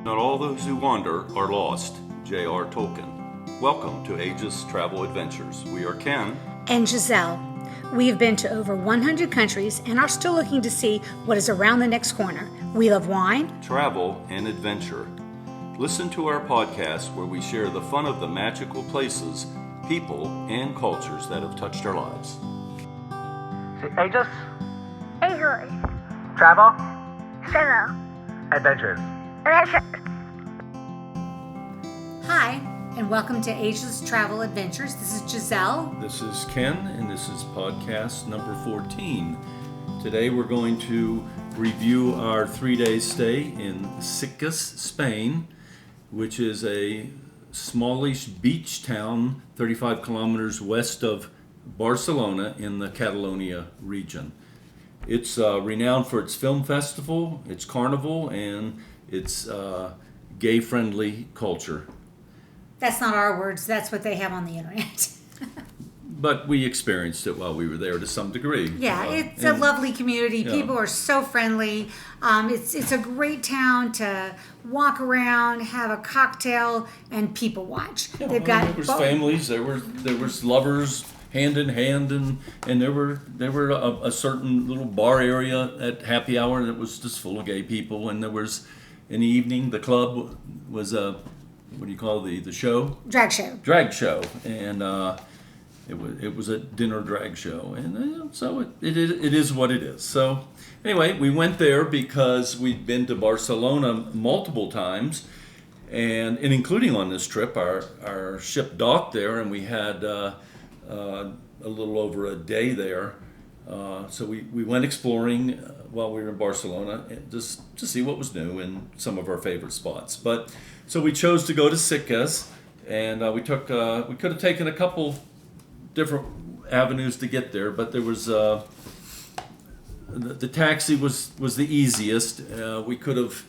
Not all those who wander are lost. J.R. Tolkien. Welcome to Aegis Travel Adventures. We are Ken and Gisele. We have been to over 100 countries and are still looking to see what is around the next corner. We love wine, travel, and adventure. Listen to our podcast where we share the fun of the magical places, people, and cultures that have touched our lives. Aegis. Aegis. Travel. Travel. Adventures. Hi, and welcome to Aegis Travel Adventures. This is Gisele. This is Ken, and this is podcast number 14. Today we're going to review our 3-day stay in Sitges, Spain, which is a smallish beach town 35 kilometers west of Barcelona in the Catalonia region. It's renowned for its film festival, its carnival, and its gay-friendly culture. That's not our words. That's what they have on the internet. But we experienced it while we were there to some degree. Yeah, it's a lovely community. Yeah. People are so friendly. It's a great town to walk around, have a cocktail, and people watch. Yeah, there was families. There was lovers hand in hand, and there were a certain little bar area at happy hour that was just full of gay people, and there was in the evening the club was a what do you call the show? Drag show, and it was a dinner drag show, and so it is what it is. So anyway, we went there because we'd been to Barcelona multiple times, and including on this trip, our ship docked there, and we had a little over a day there. So we went exploring while we were in Barcelona just to see what was new and some of our favorite spots. But so we chose to go to Sitges, and we could have taken a couple different avenues to get there, but there was the taxi was the easiest. We could have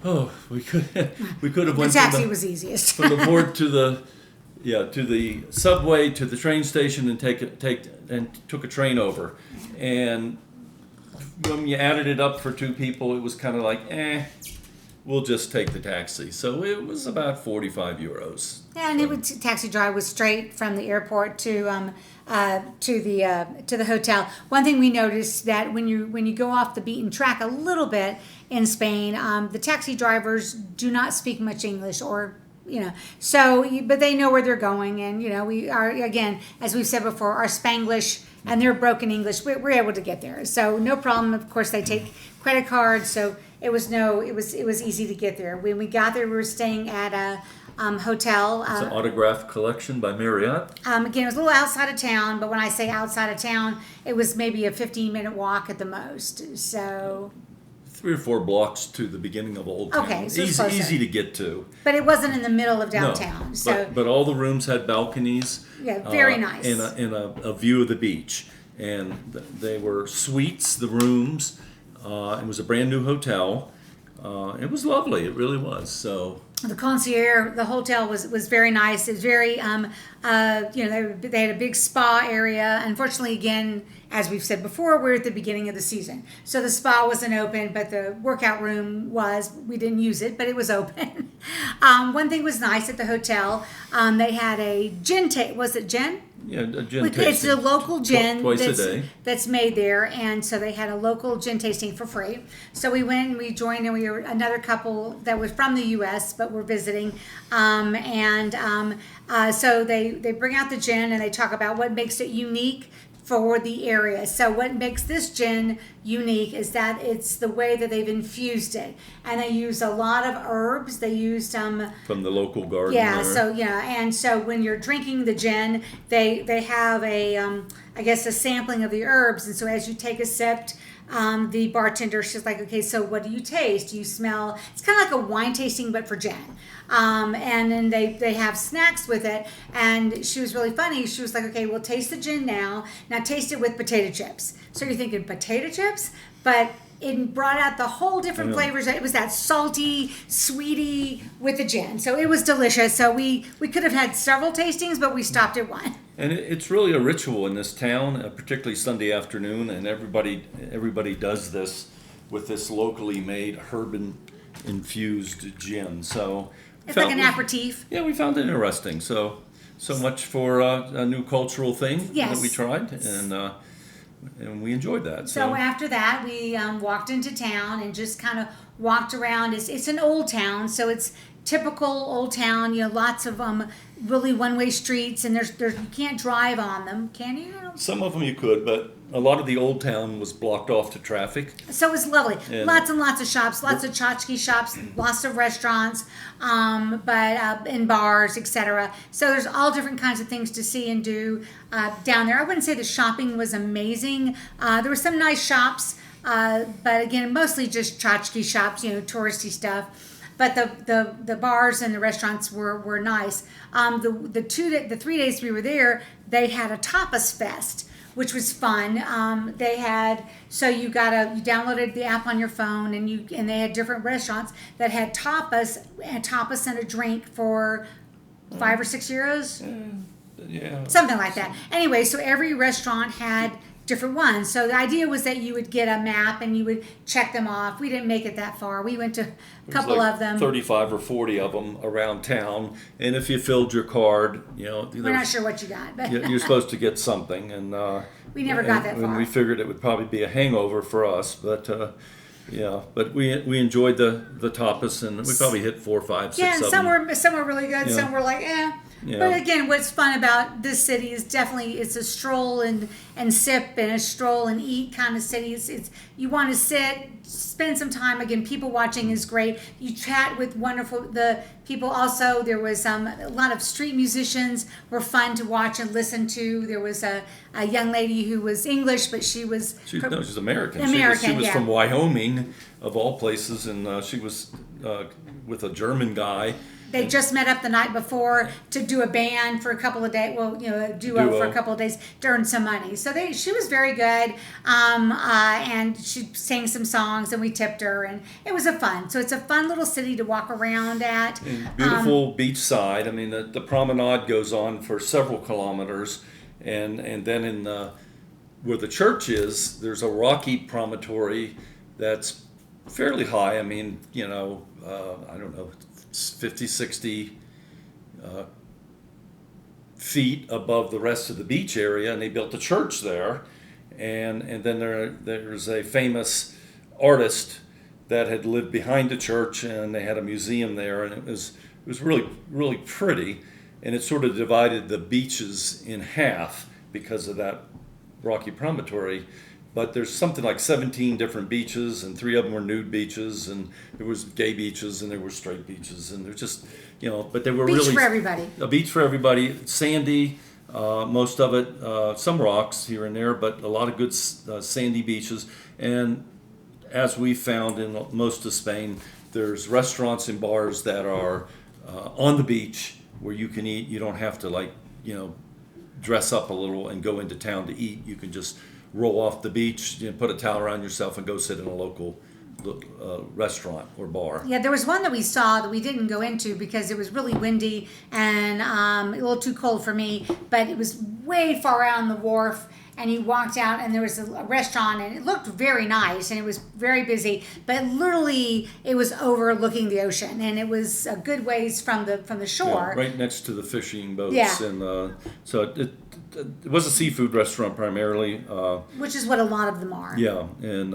went the taxi was easiest from the port to the subway to the train station and took a train over. And when you added it up for two people, it was kind of like, we'll just take the taxi. So it was about 45 euros. Yeah, and taxi drive was straight from the airport to the hotel. One thing we noticed that when you go off the beaten track a little bit in Spain, the taxi drivers do not speak much English but they know where they're going, and we are, again, as we've said before, our Spanglish and their broken English, we're able to get there, so no problem. Of course, they take credit cards, so it was easy to get there. When we got there, we were staying at a hotel. It's an autograph collection by Marriott. Again, it was a little outside of town, but when I say outside of town, it was maybe a 15-minute walk at the most. So 3 or 4 blocks to the beginning of Old Town. Okay, so easy to get to. But it wasn't in the middle of downtown. No, but all the rooms had balconies. Yeah, very nice. And a view of the beach. And they were suites, the rooms. It was a brand new hotel. It was lovely. It really was. So the concierge, the hotel was very nice. It was very, they had a big spa area. Unfortunately, again, as we've said before, we're at the beginning of the season. So the spa wasn't open, but the workout room was. We didn't use it, but it was open. One thing was nice at the hotel. They had a gin was it gin? Yeah, a gin tasting. It's a local gin twice a day. That's made there, and so they had a local gin tasting for free. So we went and we joined, and we were another couple that was from the U.S. but were visiting, so they bring out the gin and they talk about what makes it unique for the area. So what makes this gin unique is that it's the way that they've infused it, and they use a lot of herbs. They used from the local garden. Yeah, there. And so when you're drinking the gin, they have a sampling of the herbs, and so as you take a sip, the bartender, she's like, okay, so what do you taste? Do you smell? It's kind of like a wine tasting, but for gin. And then they have snacks with it. And she was really funny. She was like, okay, we'll taste the gin now. Now taste it with potato chips. So you're thinking potato chips? But it brought out the whole different flavors. It was that salty, sweety with the gin. So it was delicious. So we could have had several tastings, but we stopped at one. And it's really a ritual in this town, particularly Sunday afternoon, and everybody does this with this locally made herb infused gin. So It's like an aperitif. Yeah, we found it interesting. So much for a new cultural thing Yes. that we tried, and we enjoyed that. So after that, we walked into town and just kind of walked around. It's an old town, so it's typical old town. Lots of really one-way streets, and there's you can't drive on them, can you? Some of them you could, but a lot of the old town was blocked off to traffic. So it was lovely. And Lots and lots of shops, lots of tchotchke shops, lots of restaurants, but in bars, etc. So there's all different kinds of things to see and do down there. I wouldn't say the shopping was amazing. There were some nice shops, but again, mostly just tchotchke shops, touristy stuff. But the bars and the restaurants were nice. The 3 days we were there, they had a tapas fest, which was fun. They had you downloaded the app on your phone, and they had different restaurants that had tapas and a drink for €5 or €6. Yeah. Something like that. Anyway, so every restaurant had different ones. So the idea was that you would get a map and you would check them off. We didn't make it that far. We went to a couple of them. 35 or 40 of them around town. And if you filled your card, we're not sure what you got, but you're supposed to get something. And we never got that far. And we figured it would probably be a hangover for us, but but we enjoyed the tapas, and we probably hit 4, 5, 6 and of some them. were really good. Some were like, eh. Yeah. But again, what's fun about this city is definitely it's a stroll and sip and a stroll and eat kind of city. It's you want to sit, spend some time. Again, people watching is great. You chat with the people. Also, there was a lot of street musicians were fun to watch and listen to. There was a young lady who was English, but she's American. American, she was yeah. from Wyoming, of all places, and she was with a German guy. They just met up the night before to do a band for a couple of days. Well, a duo for a couple of days to earn some money. So she was very good, and she sang some songs, and we tipped her, and it was fun. So it's a fun little city to walk around at. And beautiful beach side. I mean, the promenade goes on for several kilometers, and then in where the church is, there's a rocky promontory that's fairly high. I mean, I don't know. 50, 60 feet above the rest of the beach area, and they built a church there. And then there's a famous artist that had lived behind the church, and they had a museum there, and it was really, really pretty. And it sort of divided the beaches in half because of that rocky promontory. But there's something like 17 different beaches, and 3 of them were nude beaches, and there was gay beaches, and there were straight beaches, and they're just, but they were beach really for everybody. A beach for everybody. Sandy, most of it, some rocks here and there, but a lot of good sandy beaches. And as we found in most of Spain, there's restaurants and bars that are on the beach where you can eat. You don't have to dress up a little and go into town to eat. You can just roll off the beach, put a towel around yourself, and go sit in a local restaurant or bar. Yeah, there was one that we saw that we didn't go into because it was really windy and a little too cold for me, but it was way far out on the wharf, and you walked out and there was a restaurant, and it looked very nice, and it was very busy, but literally it was overlooking the ocean, and it was a good ways from the shore. Yeah, right next to the fishing boats. Yeah. And so it was a seafood restaurant primarily. Which is what a lot of them are. Yeah, and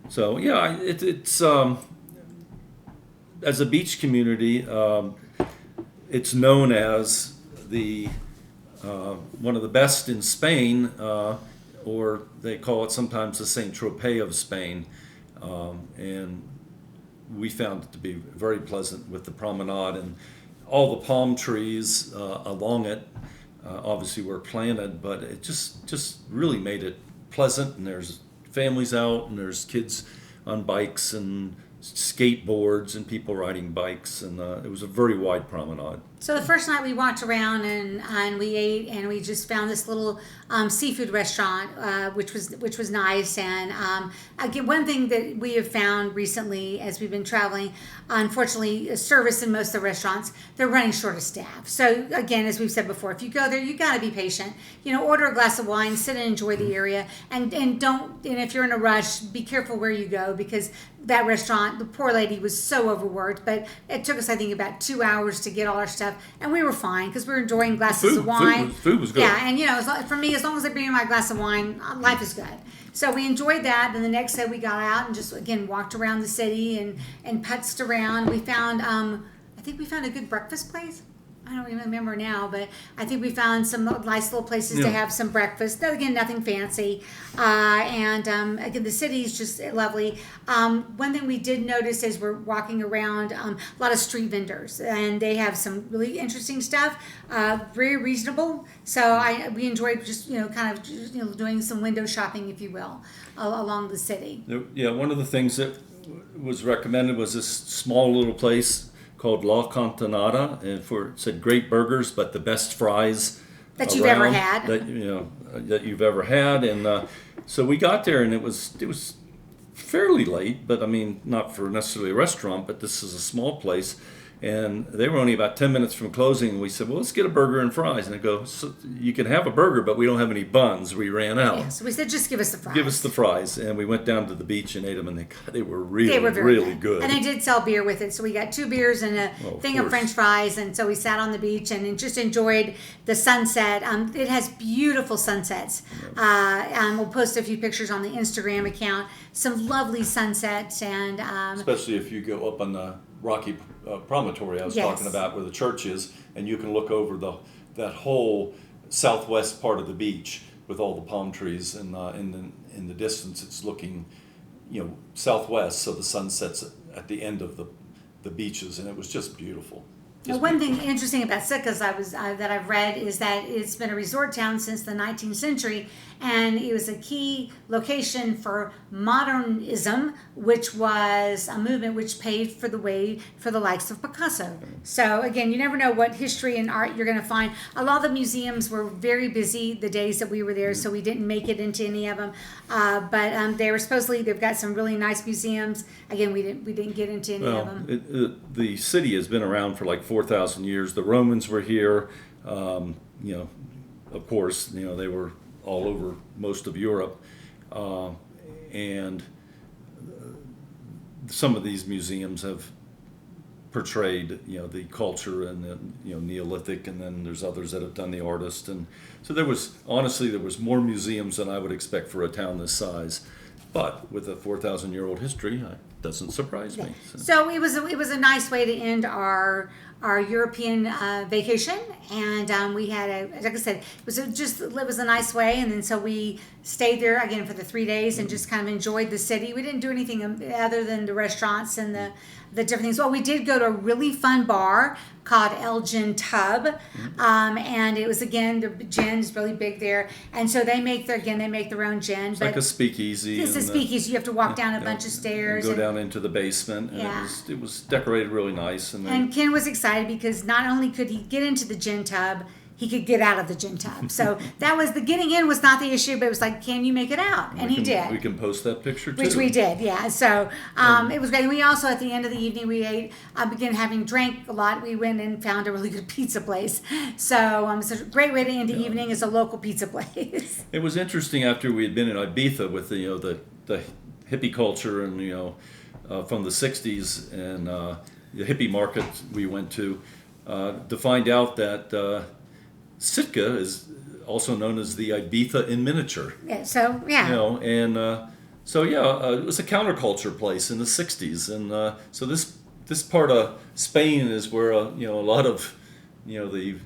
it's as a beach community, it's known as the one of the best in Spain, or they call it sometimes the Saint Tropez of Spain, and we found it to be very pleasant with the promenade and all the palm trees along it. Obviously were planted, but it just really made it pleasant, and there's families out, and there's kids on bikes and skateboards and people riding bikes, and it was a very wide promenade. So the first night we walked around and we ate, and we just found this little seafood restaurant, which was nice. And again, one thing that we have found recently as we've been traveling, unfortunately, service in most of the restaurants, they're running short of staff. So again, as we've said before, if you go there, you got to be patient. Order a glass of wine, sit and enjoy the area, and if you're in a rush, be careful where you go, because that restaurant. The poor lady was so overworked, but it took us, I think, about 2 hours to get all our stuff, and we were fine because we were enjoying glasses of wine. Food was good. Yeah, and for me, as long as I bring my glass of wine, life is good. So we enjoyed that. Then the next day we got out and just again walked around the city and putzed around. We found, I think we found a good breakfast place. I don't even remember now, but I think we found some nice little places to have some breakfast. Again, nothing fancy. Again, the city is just lovely. One thing we did notice as we're walking around, a lot of street vendors, and they have some really interesting stuff, very reasonable. So we enjoyed just, kind of, doing some window shopping, if you will, along the city. Yeah, one of the things that was recommended was this small little place called La Cantonada, and it said great burgers, but the best fries that you've ever around had. That you've ever had. And so we got there, and it was fairly late, but I mean, not for necessarily a restaurant, but this is a small place. And they were only about 10 minutes from closing, and we said, well, let's get a burger and fries. And they go, so you can have a burger, but we don't have any buns. We ran out. Yeah, so we said, just give us the fries. Give us the fries. And we went down to the beach and ate them, and they were They were very really good. And they did sell beer with it. So we got 2 beers and a thing of French fries. And so we sat on the beach and just enjoyed the sunset. It has beautiful sunsets. We'll post a few pictures on the Instagram account. Some lovely sunsets. And especially if you go up on the rocky promontory I was talking about, where the church is, and you can look over that whole southwest part of the beach with all the palm trees, and in the distance it's looking, southwest, so the sun sets at the end of the beaches, and it was just beautiful. One thing interesting about Sitges that I've read is that it's been a resort town since the 19th century, and it was a key location for modernism, which was a movement which paved for the way for the likes of Picasso. So again, you never know what history and art you're going to find. A lot of the museums were very busy the days that we were there, so we didn't make it into any of them. But they were they've got some really nice museums. Again, we didn't get into any of them. The city has been around for like 4,000 years. The Romans were here. Of course, they were all over most of Europe, and some of these museums have portrayed, the culture and the, Neolithic, and then there's others that have done the artist, and so there was more museums than I would expect for a town this size. But with a 4,000-year-old history, it doesn't surprise me. So it was a nice way to end our European vacation, and we had like I said, it was a nice way, and then so we stayed there again for the 3 days and just kind of enjoyed the city. We didn't do anything other than the restaurants and the different things. Well, we did go to a really fun bar called El Gin Tub, and it was, again, the gin is really big there, and so they make their own gin. It's like a speakeasy. It's a speakeasy. You have to walk down a bunch of stairs. And go down into the basement, and it was decorated really nice. And Ken was excited because not only could he get into the gin tub, he could get out of the gin tub. So that was the getting in was not the issue, but it was like, can you make it out? And he did. We can post that picture too. Which we did, yeah. So it was great. And we also, at the end of the evening, we ate, again, having drank a lot, we went and found a really good pizza place. So it's a great way to end the evening is a local pizza place. It was interesting after we had been in Ibiza with the hippie culture and, from the 60s and the hippie market we went to find out that Sitges is also known as the Ibiza in miniature. Yeah, so, yeah. It was a counterculture place in the 60s. And so this part of Spain is where, a lot of, the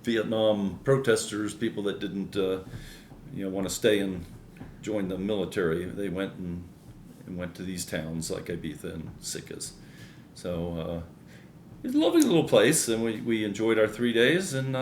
Vietnam protesters, people that didn't, want to stay and join the military, they went and went to these towns like Ibiza and Sitges. So it's a lovely little place, and we enjoyed our 3 days, and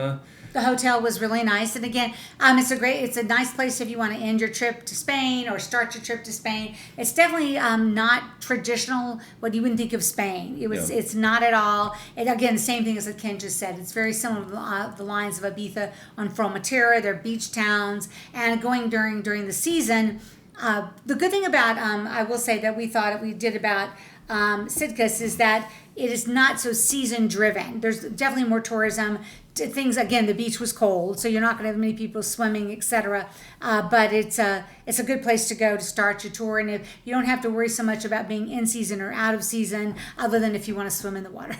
the hotel was really nice, and again, it's a nice place if you want to end your trip to Spain or start your trip to Spain. It's definitely not traditional what you wouldn't think of Spain. It's not at all. And again, the same thing as Ken just said. It's very similar to the lines of Ibiza on Formentera. They're beach towns, and going during the season. The good thing about, I will say that we thought we did about Sitges is that it is not so season driven. There's definitely more tourism. Things again, the beach was cold, so you're not going to have many people swimming, etc. But it's a good place to go to start your tour, and if you don't have to worry so much about being in season or out of season, other than if you want to swim in the water.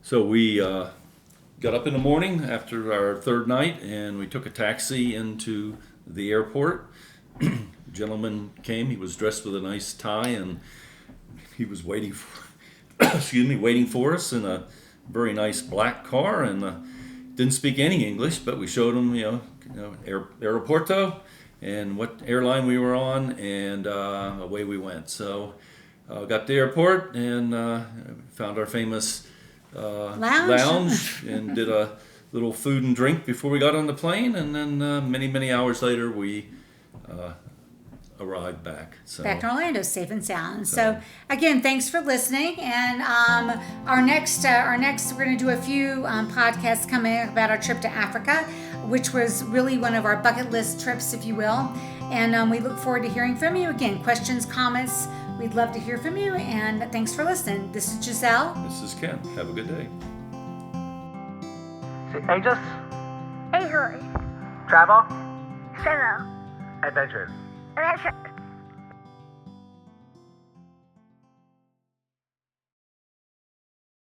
So we got up in the morning after our third night, and we took a taxi into the airport. Gentleman came. He was dressed with a nice tie, and he was waiting for us in a very nice black car, and didn't speak any English, but we showed him, aeroporto and what airline we were on, and away we went. So got to the airport and found our famous lounge and did a little food and drink before we got on the plane, and then many hours later we arrived back. So Back to Orlando, safe and sound. So again, thanks for listening. And our next, we're going to do a few podcasts coming about our trip to Africa, which was really one of our bucket list trips, if you will. And we look forward to hearing from you. Again, questions, comments, we'd love to hear from you. And thanks for listening. This is Gisele. This is Ken. Have a good day. Angels, A horse. travel, Travel. adventures. Adventure.